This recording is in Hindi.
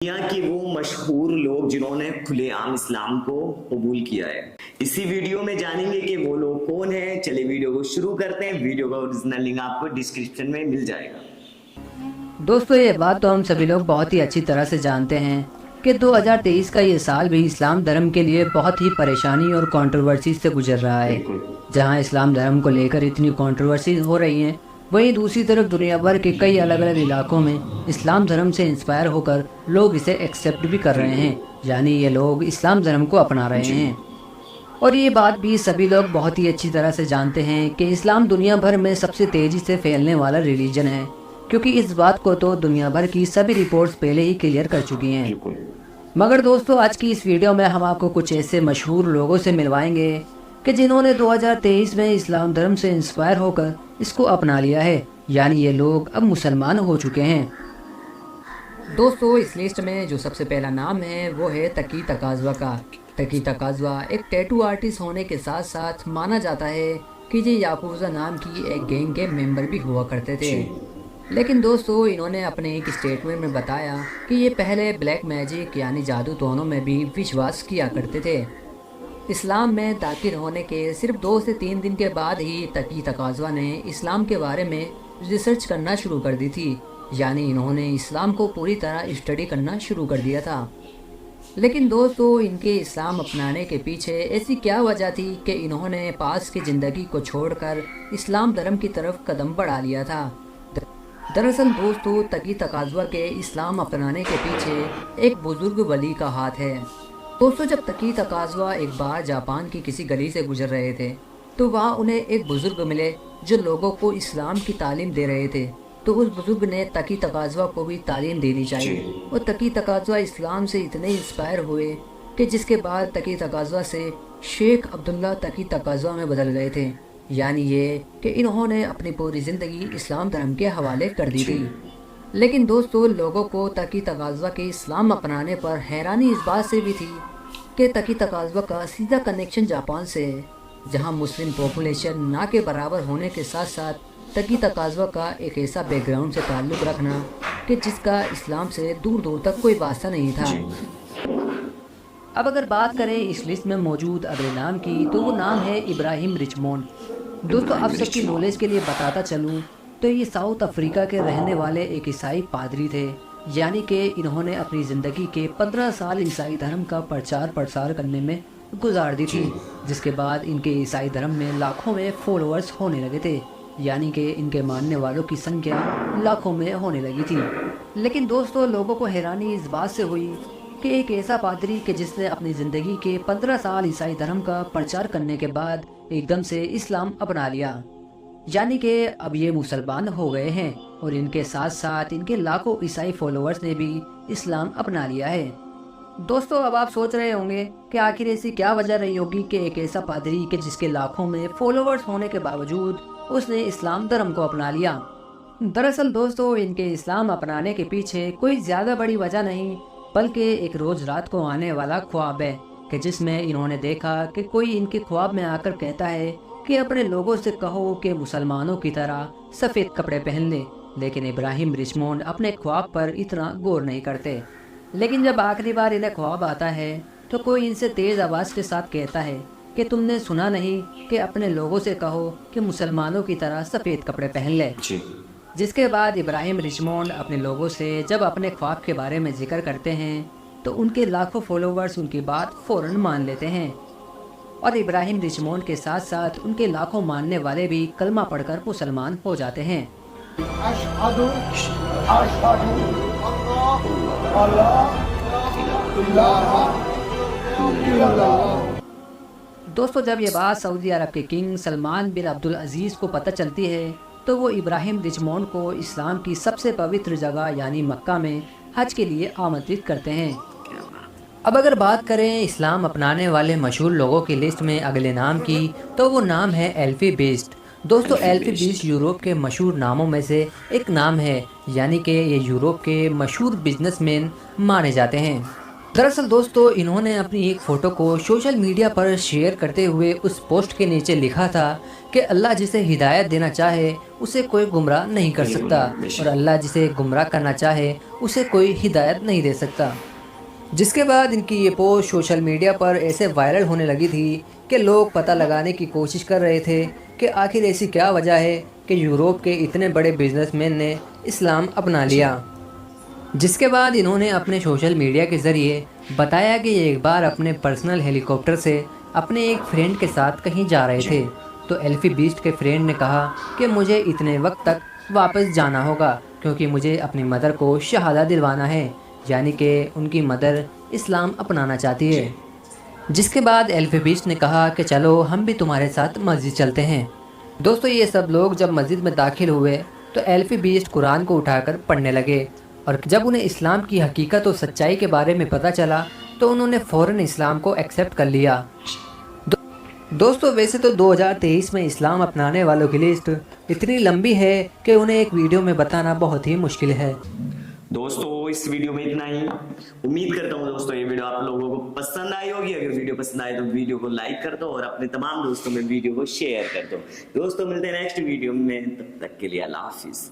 दुनिया के वो मशहूर लोग जिन्होंने खुलेआम इस्लाम को कबूल किया है। इसी वीडियो में जानेंगे कि वो लोग कौन हैं। चलिए वीडियो को शुरू करते हैं। वीडियो का ओरिजिनल लिंक आपको डिस्क्रिप्शन में मिल जाएगा। दोस्तों, ये बात तो हम सभी लोग बहुत ही अच्छी तरह से जानते हैं कि 2023 का ये साल भी इस्लाम धर्म के लिए बहुत ही परेशानी और कंट्रोवर्सी से गुजर रहा है। जहां इस्लाम धर्म को लेकर इतनी कंट्रोवर्सीज हो रही हैं, वहीं दूसरी तरफ दुनिया भर के कई अलग अलग इलाकों में इस्लाम धर्म से इंस्पायर होकर लोग इसे एक्सेप्ट भी कर रहे हैं, यानी ये लोग इस्लाम धर्म को अपना रहे हैं। और ये बात भी सभी लोग बहुत ही अच्छी तरह से जानते हैं कि इस्लाम दुनिया भर में सबसे तेज़ी से फैलने वाला रिलीजन है, क्योंकि इस बात को तो दुनिया भर की सभी रिपोर्ट्स पहले ही क्लियर कर चुकी हैं। मगर दोस्तों, आज की इस वीडियो में हम आपको कुछ ऐसे मशहूर लोगों से मिलवाएंगे कि जिन्होंने 2023 में इस्लाम धर्म से इंस्पायर होकर इसको अपना लिया है, यानी ये लोग अब मुसलमान हो चुके हैं। दोस्तों, इस लिस्ट में जो सबसे पहला नाम है वो है तकी तकाज़वा का। तकी तकाज़वा एक टैटू आर्टिस्ट होने के साथ साथ माना जाता है कि ये याकूज़ा नाम की एक गैंग के मेंबर भी हुआ करते थे। लेकिन दोस्तों, इन्होंने अपने एक स्टेटमेंट में बताया कि ये पहले ब्लैक मैजिक यानी जादू टोनों में भी विश्वास किया करते थे। इस्लाम में दाखिल होने के सिर्फ 2 से 3 दिन के बाद ही तकी तकाज़वा ने इस्लाम के बारे में रिसर्च करना शुरू कर दी थी, यानी इन्होंने इस्लाम को पूरी तरह स्टडी करना शुरू कर दिया था। लेकिन दोस्तों, इनके इस्लाम अपनाने के पीछे ऐसी क्या वजह थी कि इन्होंने पास की ज़िंदगी को छोड़कर इस्लाम धर्म की तरफ कदम बढ़ा लिया था। दरअसल दोस्तों, तकी तकाज़वा के इस्लाम अपनाने के पीछे एक बुजुर्ग वली का हाथ है। दोस्तों, जब तकी तकाज़वा एक बार जापान की किसी गली से गुजर रहे थे, तो वहाँ उन्हें एक बुजुर्ग मिले जो लोगों को इस्लाम की तालीम दे रहे थे। तो उस बुजुर्ग ने तकी तकाज़वा को भी तालीम देनी चाहिए, और तकी तकाज़वा इस्लाम से इतने इंस्पायर हुए कि जिसके बाद तकी तकाज़वा से शेख अब्दुल्ला तकी तकाज़वा में बदल गए थे। यानी ये कि इन्होंने अपनी पूरी ज़िंदगी इस्लाम धर्म के हवाले कर दी थी। लेकिन दोस्तों, लोगों को तकी तकाज़वा के इस्लाम अपनाने पर हैरानी इस बात से भी थी कि तकी तकाज़वा का सीधा कनेक्शन जापान से है, जहां मुस्लिम पॉपुलेशन ना के बराबर होने के साथ साथ तकी तकाज़वा का एक ऐसा बैकग्राउंड से ताल्लुक़ रखना कि जिसका इस्लाम से दूर दूर तक कोई वास्ता नहीं था। अब अगर बात करें इस लिस्ट में मौजूद अगले नाम की, तो वो नाम है इब्राहिम रिचमोंड। दोस्तों, आप सबकी नॉलेज के लिए बताता चलूँ तो ये साउथ अफ्रीका के रहने वाले एक ईसाई पादरी थे, यानी कि इन्होंने अपनी ज़िंदगी के 15 साल ईसाई धर्म का प्रचार प्रसार करने में गुजार दी थी, जिसके बाद इनके ईसाई धर्म में लाखों में फॉलोअर्स होने लगे थे, यानी कि इनके मानने वालों की संख्या लाखों में होने लगी थी। लेकिन दोस्तों, लोगों को हैरानी इस बात से हुई कि एक ऐसा पादरी कि जिसने अपनी ज़िंदगी के 15 साल ईसाई धर्म का प्रचार करने के बाद एकदम से इस्लाम अपना लिया, यानी कि अब ये मुसलमान हो गए हैं, और इनके साथ साथ इनके लाखों ईसाई फॉलोअर्स ने भी इस्लाम अपना लिया है। दोस्तों, अब आप सोच रहे होंगे कि आखिर ऐसी क्या वजह रही होगी कि एक ऐसा पादरी कि जिसके लाखों में फॉलोअर्स होने के बावजूद उसने इस्लाम धर्म को अपना लिया। दरअसल दोस्तों, इनके इस्लाम अपनाने के पीछे कोई ज़्यादा बड़ी वजह नहीं, बल्कि एक रोज़ रात को आने वाला ख्वाब है कि जिसमें इन्होंने देखा कि कोई इनके ख्वाब में आकर कहता है कि अपने लोगों से कहो कि मुसलमानों की तरह सफ़ेद कपड़े पहन ले। लेकिन इब्राहिम रिचमोंड अपने ख्वाब पर इतना गौर नहीं करते। लेकिन जब आखिरी बार इन्हें ख्वाब आता है, तो कोई इनसे तेज़ आवाज़ के साथ कहता है कि तुमने सुना नहीं कि अपने लोगों से कहो कि मुसलमानों की तरह सफ़ेद कपड़े पहन ले। जिसके बाद इब्राहिम रिचमोंड अपने लोगों से जब अपने ख्वाब के बारे में जिक्र करते हैं, तो उनके लाखों फॉलोवर्स उनकी बात फ़ौरन मान लेते हैं, और इब्राहिम रिचमोंड के साथ साथ उनके लाखों मानने वाले भी कलमा पढ़कर मुसलमान हो जाते हैं। दोस्तों, जब ये बात सऊदी अरब के किंग सलमान बिन अब्दुल अजीज़ को पता चलती है, तो वो इब्राहिम रिचमोंड को इस्लाम की सबसे पवित्र जगह यानी मक्का में हज के लिए आमंत्रित करते हैं। अब अगर बात करें इस्लाम अपनाने वाले मशहूर लोगों की लिस्ट में अगले नाम की, तो वो नाम है एल्फी बीस्ट। दोस्तों, एल्फी बीस्ट यूरोप के मशहूर नामों में से एक नाम है, यानी कि ये यूरोप के मशहूर बिजनेसमैन माने जाते हैं। दरअसल दोस्तों इन्होंने अपनी एक फ़ोटो को सोशल मीडिया पर शेयर करते हुए उस पोस्ट के नीचे लिखा था कि अल्लाह जिसे हिदायत देना चाहे उसे कोई गुमराह नहीं कर सकता और अल्लाह जिसे गुमराह करना चाहे उसे कोई हिदायत नहीं दे सकता। जिसके बाद इनकी ये पोस्ट सोशल मीडिया पर ऐसे वायरल होने लगी थी कि लोग पता लगाने की कोशिश कर रहे थे कि आखिर ऐसी क्या वजह है कि यूरोप के इतने बड़े बिजनेसमैन ने इस्लाम अपना लिया। जिसके बाद इन्होंने अपने सोशल मीडिया के ज़रिए बताया कि ये एक बार अपने पर्सनल हेलीकॉप्टर से अपने एक फ्रेंड के साथ कहीं जा रहे थे, तो एल्फी बीस्ट के फ्रेंड ने कहा कि मुझे इतने वक्त तक वापस जाना होगा क्योंकि मुझे अपनी मदर को शहादा दिलवाना है, यानी कि उनकी मदर इस्लाम अपनाना चाहती है। जिसके बाद एल्फी बीस्ट ने कहा कि चलो हम भी तुम्हारे साथ मस्जिद चलते हैं। दोस्तों ये सब लोग जब मस्जिद में दाखिल हुए तो एल्फी बीस्ट कुरान को उठाकर पढ़ने लगे और जब उन्हें इस्लाम की हकीकत और सच्चाई के बारे में पता चला तो उन्होंने फ़ौरन इस्लाम को एक्सेप्ट कर लिया। दोस्तों वैसे तो 2023 में इस्लाम अपनाने वालों की लिस्ट इतनी लंबी है कि उन्हें एक वीडियो में बताना बहुत ही मुश्किल है। दोस्तों इस वीडियो में इतना ही। उम्मीद करता हूँ दोस्तों ये वीडियो आप लोगों को पसंद आई होगी। अगर वीडियो पसंद आए तो वीडियो को लाइक कर दो और अपने तमाम दोस्तों में वीडियो को शेयर कर दो। दोस्तों मिलते हैं नेक्स्ट वीडियो में, तब तक के लिए अल्लाह हाफिज।